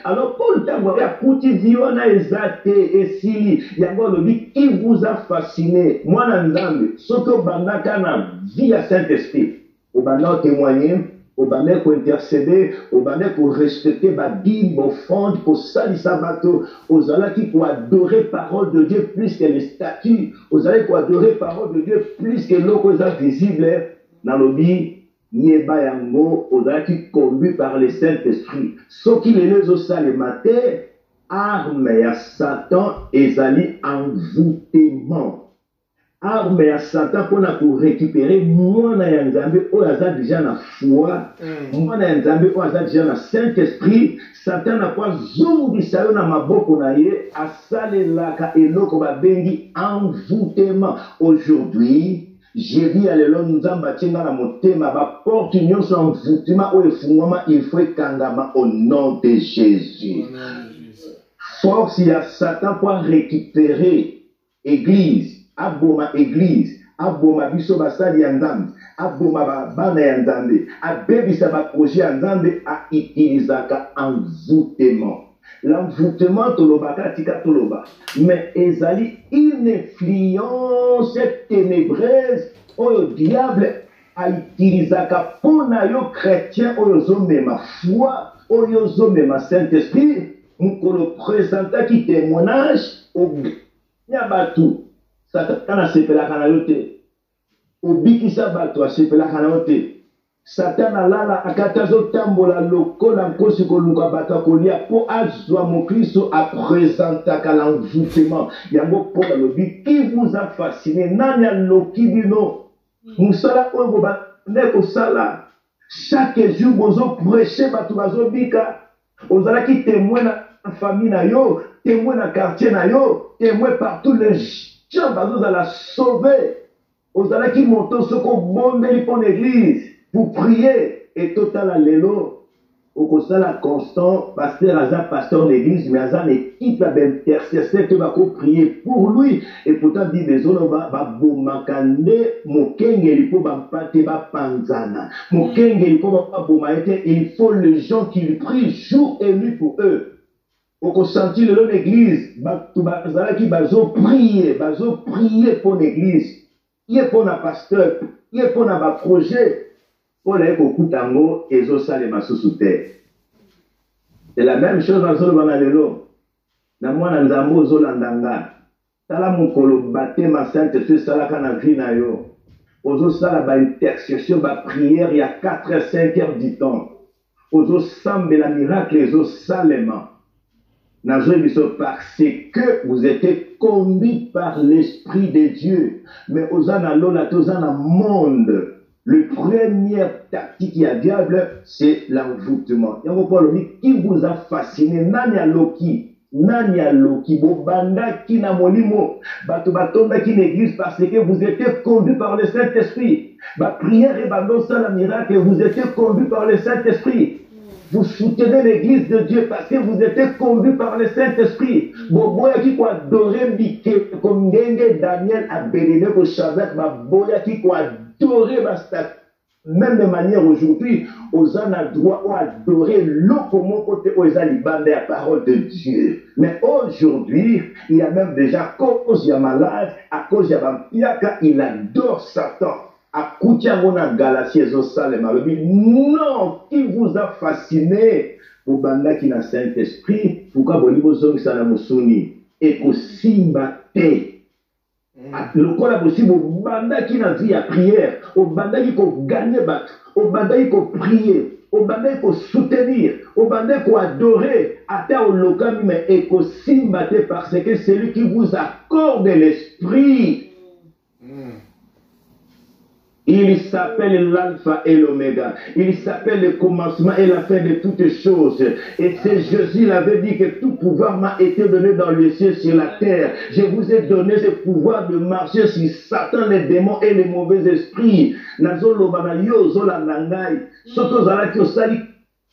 Alors, Paul Tangoya, Pouti Viona Ezate et Sili, Yango Lobi, qui vous a fasciné? Moi, Nzambe, Soto Bandakana, via Saint-Esprit. Au Banda témoigner. Au banner pour intercéder, au banner pour respecter ma Bible, au fond, pour salir sa bateau, aux alaki pour adorer parole de Dieu plus que les statues, aux alaki pour adorer parole de Dieu plus que l'eau visible, dans le bi, nieba yango, aux alaki conduit par le Saint-Esprit. Ce qui les au salé matin, arme à Satan et zali envoûtement. Arme à Satan pour récupérer moi na yanzambe o aza déjà na foi moi na yanzambe o aza déjà na Saint-Esprit. Satan n'a pas zongisa yo na maboko na ye asalelaka eloko babengi envoûtement. Aujourd'hui j'ai dit à l'élo nzamba tinga na motema ba porte nyonso envoûtement o efungwama il faut ekangama au nom de Jésus. Force ya Satan pour récupérer église. Aboma église, aboma biso basali ya nzambe, aboma bana ya nzambe, abebisa ba projet ya nzambe a utilisaka envoûtement. L'envoûtement tolobaka tika toloba, mais ezali une influence ténébreuse oyo diable a utilisaka pona yo chrétien oyo zomema foi, oyo zomema Saint-Esprit, mukolo présenta ki témoignage au nyabatu. Satan a sepelaka na yo te. Obikisa bato a sepelaka na yo te. Satan alala akatazo tambola lokola nkosi koluka bato kolia po azwa mokristo a présentaka l'envoûtement. Yango po lobi qui vous a fasciné nani aloki bino. Musala oyo bande kosala. Chaque jour bozo prêcher bato bazo bika. Ozalaki témoin na famille na yo, témoin na quartier na yo, témoin partout les vous allez sauver. Vous allez qui monter ce qu'on bombe pour l'église pour prier et total à l'élo. au constat constant, pasteur Azar, pasteur d'église, mais Azar équipe d'intercesseur qui va prier pour lui. Et pourtant, dit des zones, makande, mokenge, panzana. Mokenge, il faut les gens qui prient jour et nuit pour eux. Au consenti de l'église, qui prier pour l'église. Il est pour un pasteur, il est pour un projet. Pour les Kokutango et Zosalema sous terre. C'est la même chose dans Zolo Banalelo. Dans moi, dans Zambo Zolandanga. Tala Mukolo Bate ma sainte fille Salaka na Vinayo. Ozo Sala ba intercession, ba prière, il y a 4 à 5 heures du temps. Ozo Sambe la miracle et Ozo Salema. Nazo Biso parce que vous êtes conduits par l'Esprit de Dieu. Mais Ozana Lola Tozana monde. Le première tactique qui a diable, c'est l'envoûtement. Qui vous a fasciné? Nanya Loki, Bobanda qui n'a molimo, Batobatonda qui n'existe parce que vous êtes conduit par le Saint-Esprit. Ma prière et bandon ça la miracle, vous êtes conduit par le Saint-Esprit. Vous soutenez l'église de Dieu parce que vous êtes conduit par le Saint-Esprit. Boboya qui quoi adorer Miké, comme Daniel a béni au Shabbat, Boboya qui quoi adorer Bastat. Même de manière aujourd'hui, aux gens a droit d'adorer l'eau comme côté aux Alibans la parole de Dieu. Mais aujourd'hui, il y a même déjà, à cause il y a malade, à cause il y a Bampiaka, il adore Satan. À Koutiamona Galatie Zosalema, non, qui vous a fasciné pour banda qui n'a Saint-Esprit, pourquoi vous avez Salamusuni et qu'au Simbate. Le corps a possible au banda qui n'a vie à prière, au banda qui peut gagner battre, au banda qui peut prier, au banda qui peut soutenir, au banda qui peut adorer, à terre au local, mais et qu'au Simbate parce que c'est lui qui vous accorde l'esprit. Il s'appelle l'alpha et l'oméga. Il s'appelle le commencement et la fin de toutes choses. Et c'est Jésus l'avait dit que tout pouvoir m'a été donné dans le ciel, sur la terre. Je vous ai donné ce pouvoir de marcher sur Satan, les démons et les mauvais esprits. Nazolo banayo zola nangai. Soto zalaki osali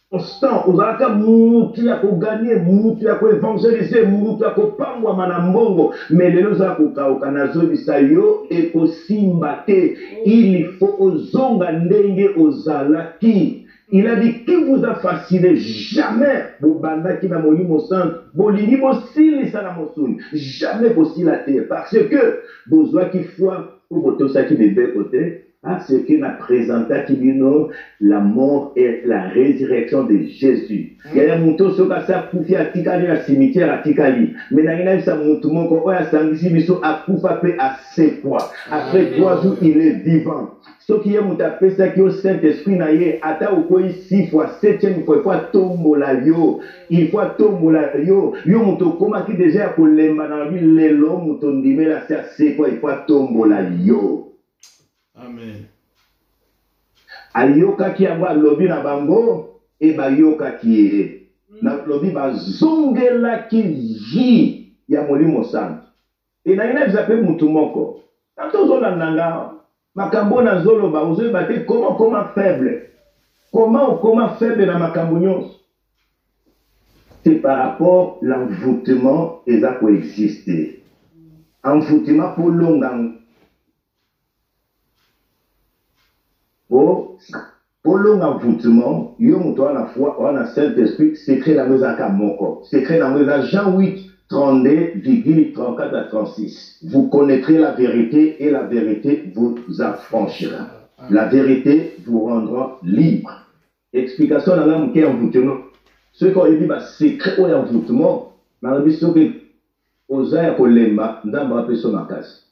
constant. Ozalaka mutu ya ko gagner, mutu ya ko évangéliser, mutu ya ko pangwa manambongo. Mais les loza ko kauka nazoli sayo et ko simbate. Il faut ozonga ndenge ozalaki. Il a dit qui vous a fasciné jamais bobanda qui na molimo centre bolini bosili sana mosuni jamais bosili la terre parce que besoin qui foi pour boto ça qui de deux côtés. Ah, ce qu'il a présenté qui dit non, la mort et la résurrection de Jésus. Il y a un mouton sur ça poufi à Tikali, à cimetière à Tikali. Mais il y a un mouton qui a sangisi biso à poufa pe à ses poids. Après 3 jours, il est vivant. Ce qui est mouton fait ça qui au Saint-Esprit naïe, ata ou quoi 6 fois, 7e fois, il faut tomber la yo. Il faut tomber la yo. Yo mouton comment qui déjà pour les manami, les longs mouton dimé la c'est quoi, il faut tomber la yo. Amen. Ayoka ki aba lobi na bango e ba yoka ki e. Na lobi ba zongela ki vi ya molimo santo. E na ina bizape mutu moko. Tanto zola nanga makambo na zolo ba uzo ba te comment faible. Comment faible na makambo nyonso. C'est par rapport l'envoûtement et ça coexister. Envoûtement pour longang. Pour l'envoûtement, il y a à la fois, on a Saint-Esprit, secret dans nos acamoko, secret dans nos Jean 8, 32, 34 à 36. Vous connaîtrez la vérité et la vérité vous affranchira. La vérité vous rendra libre. Explication dans l'âme qui est envoûtement. Ceux qui ont dit, secret ou envoûtement, dans la mission que, aux airs kolemba, d'abord appelé son makas.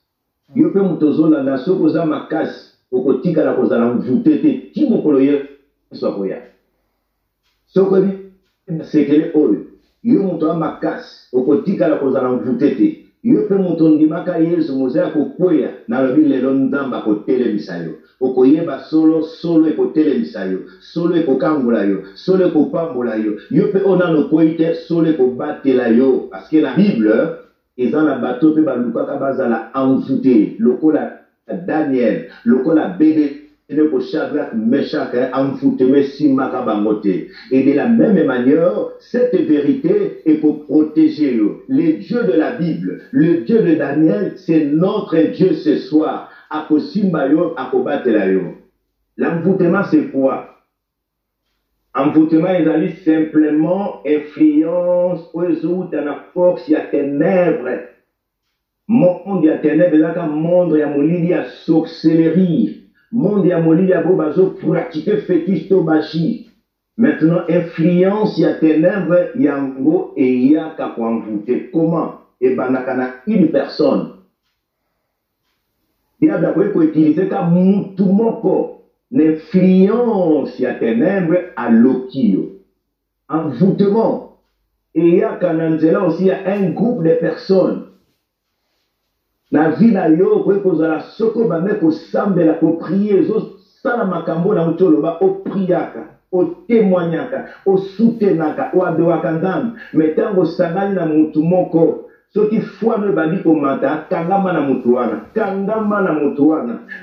Il y a peu de la nation, aux airs makas. Okotika la kozala mvutete ki mokolo ye so koya soko bi sekele oyo yo moto makasi okotika la kozala mvutete yo pe moto ndimaka yesu moza kokoya na lobi lelo nzamba kotele misayo okoyeba solo ekotele misayo solo ekokangola yo solo ekopambola yo yo pe ona no koite solo ekobatela yo parce que la Bible eza na bato pe balukaka bazala envoûté lokola Daniel, lokola bébé pour Shadrach, Meshach, envoûtement si makabangote. Et de la même manière, cette vérité est pour protéger eux. Le Dieu de la Bible, le Dieu de Daniel, c'est notre Dieu ce soir. Akosimbayo, akobatelayo. L'envoûtement, c'est quoi? Envoûtement, ils allaient simplement influence aux autres dans la force, il y a ténèbres. Monde ya ténèbres, il y a monde ya molili ya sorcellerie. Monde ya molili ya bobazo pratiquer fétiche to magie. Maintenant, influence ya ténèbres, yango et ya ka envoûter. Comment? Et ben, nakana une personne. Il y a d'abord qu'on utiliser comme mutumoko. L'influence ya ténèbres à l'okio. Envoûtement. Et il y a kananzela aussi, il y a un groupe de personnes. Na vie na yo ko kozala soko ba me ko sambela ko prier zo sala makambo na utoloba o priaka o témoignaka o soutenaka o adewaka nzambe metango sangani na mutu moko soki foi no bandi ko mata kangama na mutu wana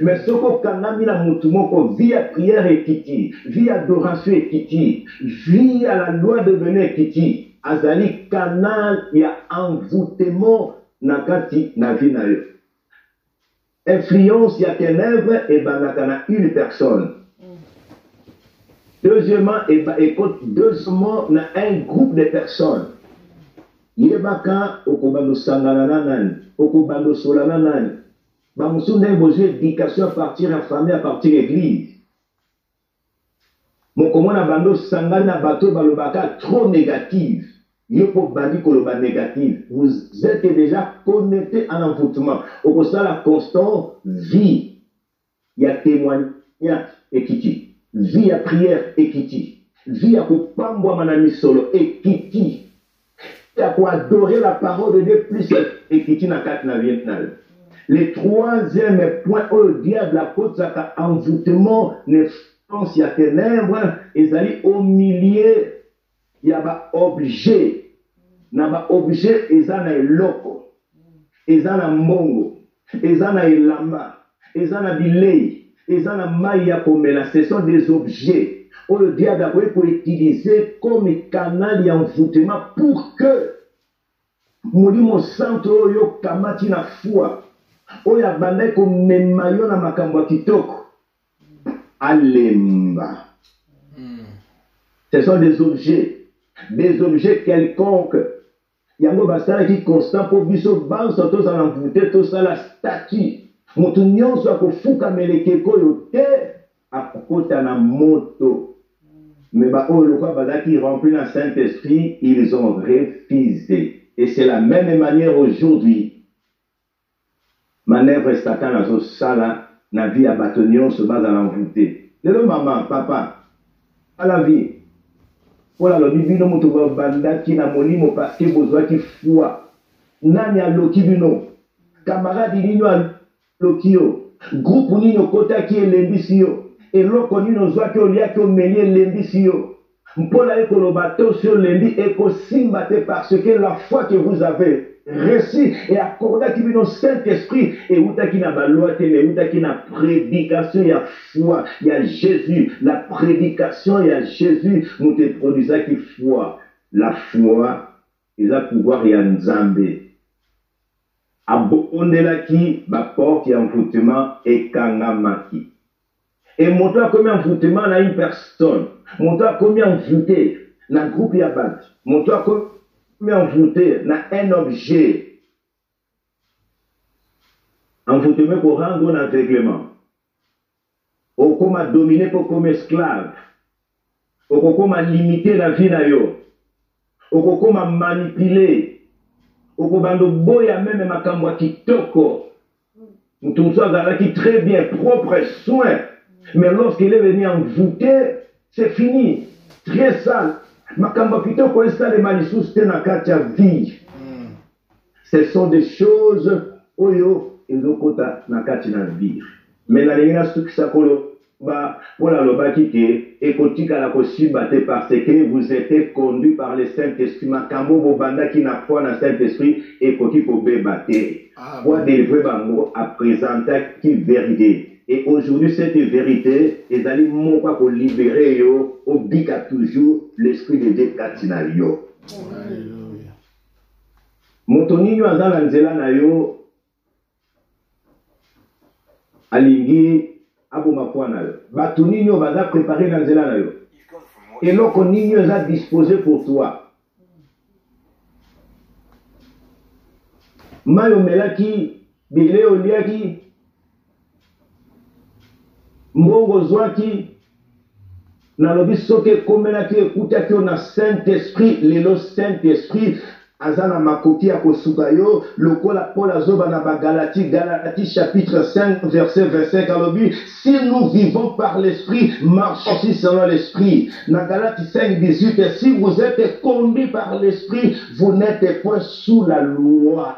mais soko kangami na mutu moko via prière ekiti via adoration ekiti via la loi de donner ekiti azali canal ya envoûtement nakati na vie na yo. Influence ya ténèbres et banakana une personne. Deuxièmement, deuxièmement, na un groupe de personnes. Yebaka okobando sangana nani, okobando solana nani. Bamusunda besoin d'éducation à partir de la famille, à partir de l'église. Mokomona bando sangana bato balobaka trop négative. Négatif. Vous êtes déjà connecté à l'envoûtement. Au ça la constante vie. Il y a témoignage ekiti. Vie à prière ekiti. Vie à kupambwa manami solo ekiti. Il y a pour adorer la parole de Dieu plus ekiti na kat na vietnal. Le troisième point au diable la côte ça envoûtement ne pense il y a ténèbres et aller au milieu. Il y a ba objet. Na ba objet ezana eloko. Ezana mbongo. Ezana elamba. Ezana bilei. Ezana maya komela. Ce sont des objets. On le diable a pour utiliser comme canal d'envoûtement pour que molimo santo oyo kamati na foi. Oyo abandai komema yo na makambo kitoko. Alemba. Ce sont des objets quelconques. Yango basala qui constant pour biso banso to za envoûter to ça la statue. Moto nyonso akofuka melekeko yo te akokota na moto. Mais ba o lokwa bazaki rempli na Saint-Esprit, ils ont refusé. Et c'est la même manière aujourd'hui. Manœuvre Satan na zo sala na vie abatonion se base à l'envoûter. Le maman, papa, à la vie. Voilà le bibino moto banda ki na molimo parce que bozwa ki foi. Nani a loki bino. Camarade nino a lokio. Groupe nino kota ki elembisi yo. Et loko nino zwa ki olia ki omeli elembisi yo. Mpola eko lo bateau sur lembi eko simbate parce que la foi que vous avez reçu et accordé qui vient au Saint-Esprit et où t'as qui n'a pas loi mais où t'as qui n'a prédication il y a foi il y a Jésus la prédication il y a Jésus nous te produisons qui foi la foi ils a pouvoir il y a Nzambe abondela qui ba porte ya envoûtement et kangamaki et montre combien envoûtement à une personne montre combien envoûté dans groupe ya bat montre combien envoûté dans un objet envoûtement pour rendre un aveuglement ou comme dominer pour comme esclave ou comme limiter la vie na yo ou comme manipuler ou comme boya même makambo kitoko mutumso azalaki très bien propre soin. Mais lorsqu'il est venu envoûter, c'est fini. Très sale. Makamba pito ko installe malisous na katia vie. Ce sont des choses oyo ezokota na kati na vie. Mais la lingina sukisa kolo ba pona lobaki ke ekotika la kosibate parce que vous êtes conduit par le Saint-Esprit. Makambo bobanda ki na foi na Saint-Esprit ekoti ko bebate. Pour délivrer bango à présenter qui vérité. Et aujourd'hui, cette vérité, ils allaient mon quoi pour libérer yo, obliga toujours l'esprit de Dieu katina yo. Alléluia. Motonino azala nzela na yo, alingi aboma kwa na yo. Batunino baza préparé na nzela na yo. Et loko nino eza disposé pour toi. Mayo melaki, bile oliaki, mbongo zwaki, nalobi soke komelaki ekutaki na Saint-Esprit, lelo Saint-Esprit, azana makoki ya kosuka yo, lokola Paul azoba na Galati chapitre 5 verset 25 alobi, si nous vivons par l'esprit, marchons aussi selon l'esprit. Na Galati 5 18, si vous êtes conduits par l'esprit, vous n'êtes point sous la loi.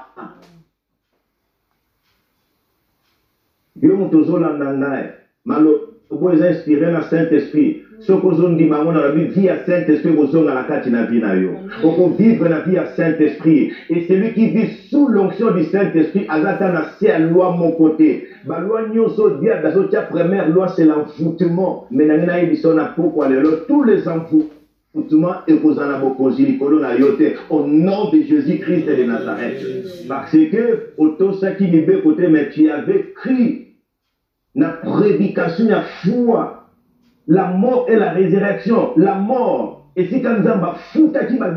Yo mutozola nangae, malo vous êtes inspiré dans Saint-Esprit. Ce que vous dit, maman, dans la vie à Saint-Esprit, vous avez la carte na vie na yo. On vivre la vie à Saint-Esprit. Et celui qui vit sous l'onction du Saint-Esprit, azata na la loi mon côté. La loi nyoso dia da la première loi c'est l'envoûtement. Mais na dit son pourquoi tous les envoûtements et vous en avez au nom de Jésus-Christ de Nazareth. Parce que autant ça qui libère côté mais tu avais cru la prédication la foi. La mort et la résurrection, la mort, et si quand on va foutre qui va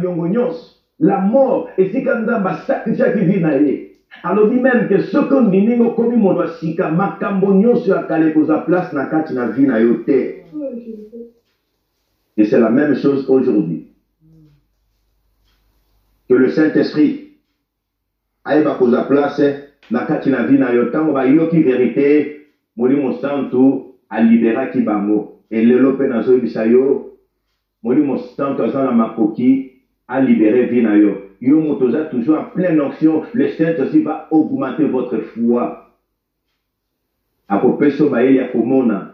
la mort, et si quand on va sacrifier qui vit naïe. Alors dit même que ce qu'on dit, nous comme mon doit sika, ma cambonio sur la calé pour sa place na kati na vie na yote. Et c'est la même chose aujourd'hui. Que le Saint-Esprit aille ba pour sa place na kati na vie na yote, on va yo qui vérité, moli mon santo a libéra qui bango. Et le lope na zo bisayo, moli mon santo azan la makoki a libéré vie na yo. Yo motoza toujours en pleine onction, le Saint-Esprit va augmenter votre foi. Akopeso baye ya komona.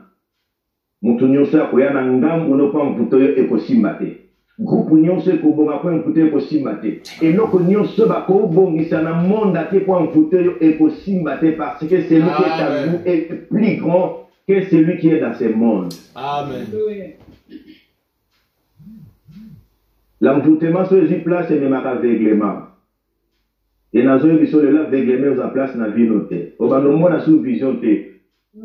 Mutu nyonso akoya na ngambo no pa mputo yo ekosimba te. Groupe nyonso ekobonga po mputo ekosimba te. Eloko nyonso bakobongisa na monde ate po mputo yo ekosimba te parce que celui qui est à vous est plus grand que celui qui est dans ce monde. Amen. L'envoûtement sur les places et même aveuglement. Et dans une vision de l'aveuglement en place dans la vie notée. Au bas de monde a sous vision té.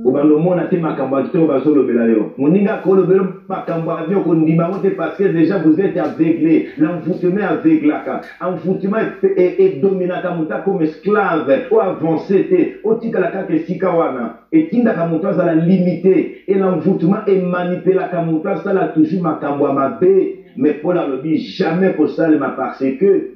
Au bas de monde a été macambadité au bas de l'obélayo. Mon ninga kolobelo macambadité au kondimamote parce que déjà vous êtes aveuglé. L'envoûtement est aveuglaka. L'envoûtement est dominant comme esclave. Ou avancé té. Au tika la kake sikawana. Et tinda kamuta ça la limité. Et l'envoûtement est manipulé la kamuta ça la toujours macambwa mabé. Mais Paul a dit jamais pour ça parce que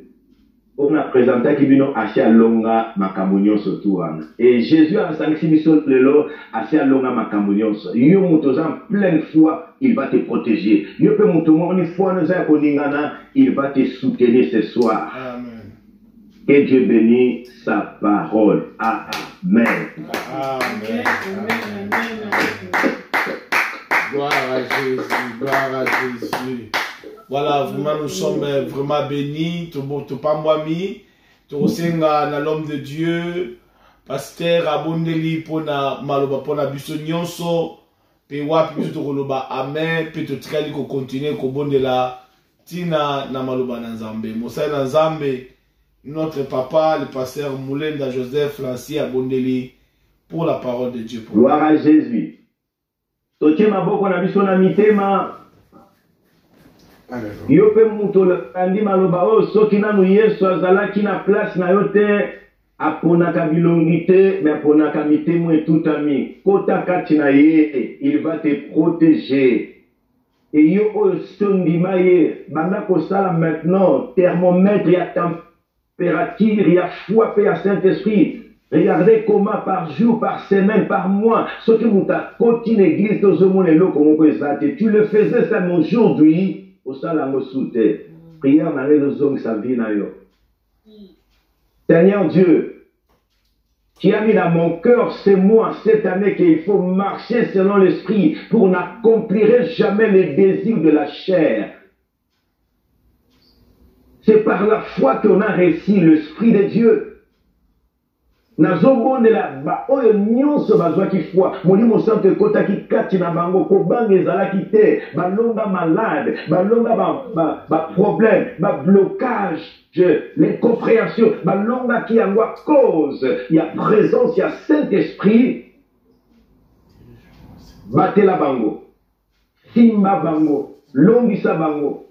on a présenté qui vient à longa makamonion surtout. Et Jésus a sanctifié le lot à longa makamonion. Yo mutoza en pleine foi, il va te protéger. Yo peut mutomo une fois nous a koningana, il va te soutenir ce soir. Amen. Que Dieu bénisse sa parole. Amen. Amen. Gloire à Jésus, gloire à Jésus. Voilà, vraiment, nous sommes vraiment bénis. Tout pas moi mis. Tout senga na l'homme de Dieu. Pasteur abondeli pona maloba pona biso nyonso. Pe wapi biso tokoloba amen. Pe to tikali ko continuer ko bondela tina na maloba na Nzambe. Mosai na Nzambe. Notre papa, le pasteur Moulenda Joseph Lancy abondeli pour la parole de Dieu. Gloire à Jésus. Totie maboko na biso na mitema. Yo pe muto andi maloba o soki nanu Yesu azalaki na place na yo te aponaka bilongi te mais aponaka mitemo etutami kota kati na ye il va te protéger et yo oyo sondima ye banda kosala maintenant thermomètre ya température ya foi pe ya Saint-Esprit. Regardez comment par jour, par semaine, par mois, ce que vous avez continué l'église dans le monde, tu le faisais ça aujourd'hui. Au salam soute, prière dans les hommes sa vie na yo. Seigneur Dieu, qui a mis dans mon cœur ces mois, cette année, qu'il faut marcher selon l'esprit pour n'accomplir jamais les désirs de la chair. C'est par la foi qu'on a reçu l'esprit de Dieu. nazobondela baoyo nyonso bazwaki foi molimo santo ekotaki kati na bango kobanga ezalaki te balonga malade balonga baproblème bablocage l'incompréhension balongaki yango à cause ya présence ya Saint-Esprit batela bango simba bango longisa bango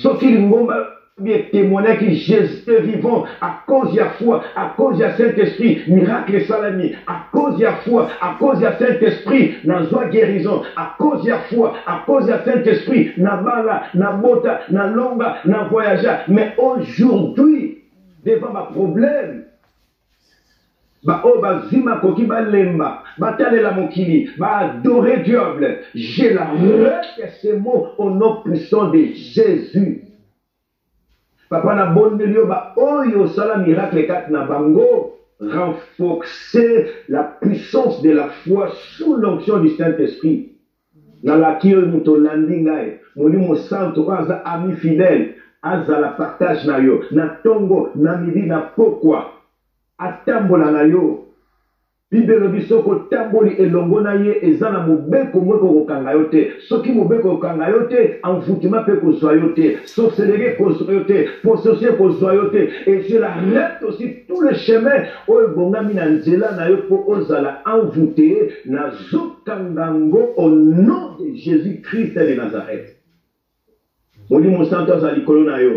soki lingomba bien témoigner que Jésus est vivant à cause de la foi, à cause de la Saint-Esprit, miracle salami, à cause de la foi, à cause de la Saint-Esprit, na joie guérison, à cause de la foi, à cause de la Saint-Esprit, na bala, na bota, na longa, na voyageur. Mais aujourd'hui, devant ma problème, bazima koki balemba batalela mokili adorer diable, je l'arrête ces mots au nom puissant de Jésus. Papa na bondelio ba oyo sala miracle kat na bango renforcer la puissance de la foi sous l'onction du Saint-Esprit. Na la kio muto landingai molimo santo aza ami fidèle aza la partage na yo na tongo na midi na pokwa atambola na yo Bibelo bisoko tamboli elongo na ye ezana mobeko mweko kokanga yo te soki mobeko kokanga yo te envoûtement pe kozwa yo te sorcellerie kozwa yo te possession kozwa yo te et je l'arrête aussi tout le chemin oyo bongami na nzela na yo po ozala envoûté na zokangango au nom de Jésus-Christ de Nazareth. Molimo santo azali likolo na yo.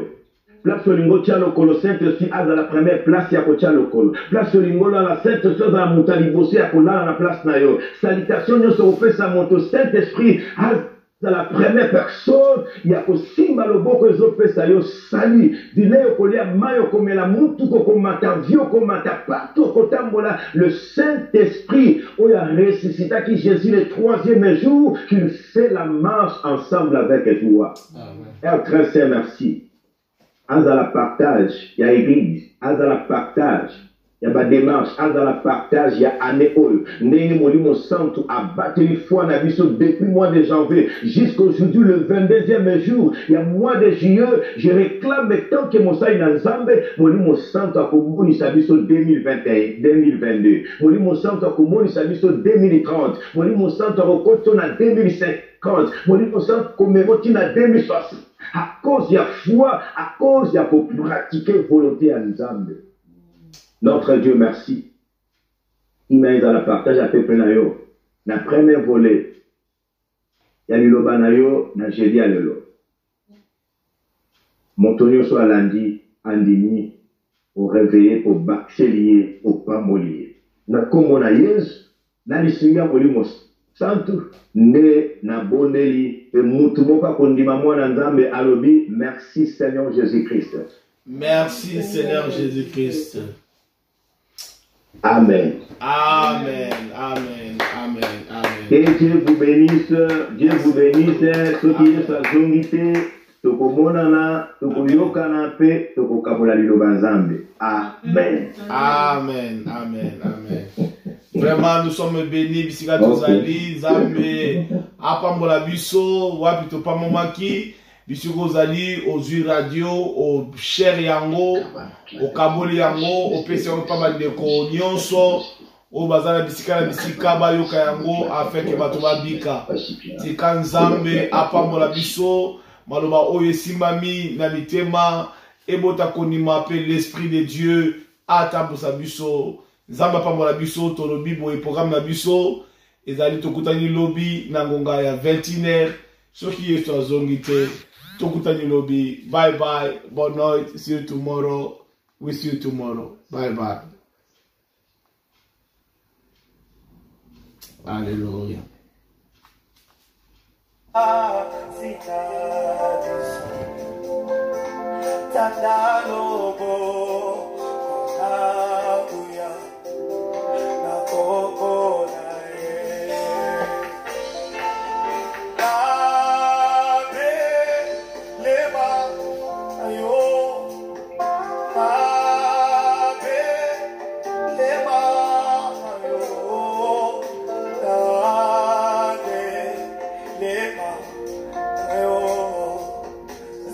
Place Olingo Tchalokolo, Saint-Esprit, à la première place, Yako Tchalokolo. Place Olingo, la Sainte-Esprit, à la Moutalibossé, Yako là, la place Nayo. Salutation, nous sommes fait sa moto, Saint-Esprit, à la première personne, Yako Simba, le beau que nous fait ça, yo, salut. Dile, Yoko, Lia, Mayo, comme la Moutou, comme Mata, Vio, comme Mata, partout, Kotambola, le Saint-Esprit, où il a ressuscité, qui Jésus, le troisième jour, qu'il fait la marche ensemble avec toi. Et très saint, merci. Aza la partage, il y a l'église, aza la partage, il y a ma démarche, aza la partage, il y a année oil. Néni molimo santo a battu les fois na biso depuis le mois de janvier jusqu'aujourd'hui le 22e jour. Il y a mois de juillet, je réclame tant que mon saï na Nzambe, molimo santo a komoni sa biso 2021, 2022. Molimo santo a komoni sa biso 2030. Molimo santo a rokoto na 2050. Molimo santo komemoti na 2060. À cause de la foi, à cause de la pratiquer volonté à Nzambe. Notre Dieu, merci. Il m'a à la partage à peuple nayo. Na premier volet, il y a liloba nayo, na jeudi à lelo. Montonio soit lundi, andini, au réveiller, au baxelier, au pamolier. Na komona Yesu, na lisinga molimos. Santo ne na boneli e mutu moka kondima mwana Nzambe alobi merci Seigneur Jésus-Christ. Merci Seigneur Jésus-Christ. Amen. Amen. Amen. Amen. Amen. Que Dieu vous bénisse. Dieu vous bénisse. Ceux qui sont zongité, tokomonana, tokoyokana pe, tokokabola liloba Nzambe. Amen. Amen. Amen. Amen. Vraiment, nous sommes bénis, bisika tozali, Nzambe, apambola biso, wapi topamomaki, bisiko zali, ozui radio, au cher yango, au kaboli yango, au pesi yango pabandeko nyonso, au bazala bisika la bisika bayoka yango, afin que bato babika. Tika Nzambe, apambola biso, maloba oye simbami, na mitema, ebota konima pe l'esprit de Dieu, atambosa biso, Zamba pambola biso tolobi boye programme na biso ezali tokutani lobi na ngonga ya 21h soki yesu azongi te tokutani lobi. Bye bye, bonne nuit, see you tomorrow, we see you tomorrow, bye bye. Alléluia.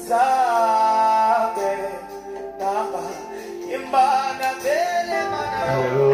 Zabe, Naba, Imbana, Bele, Mana. Alléluia.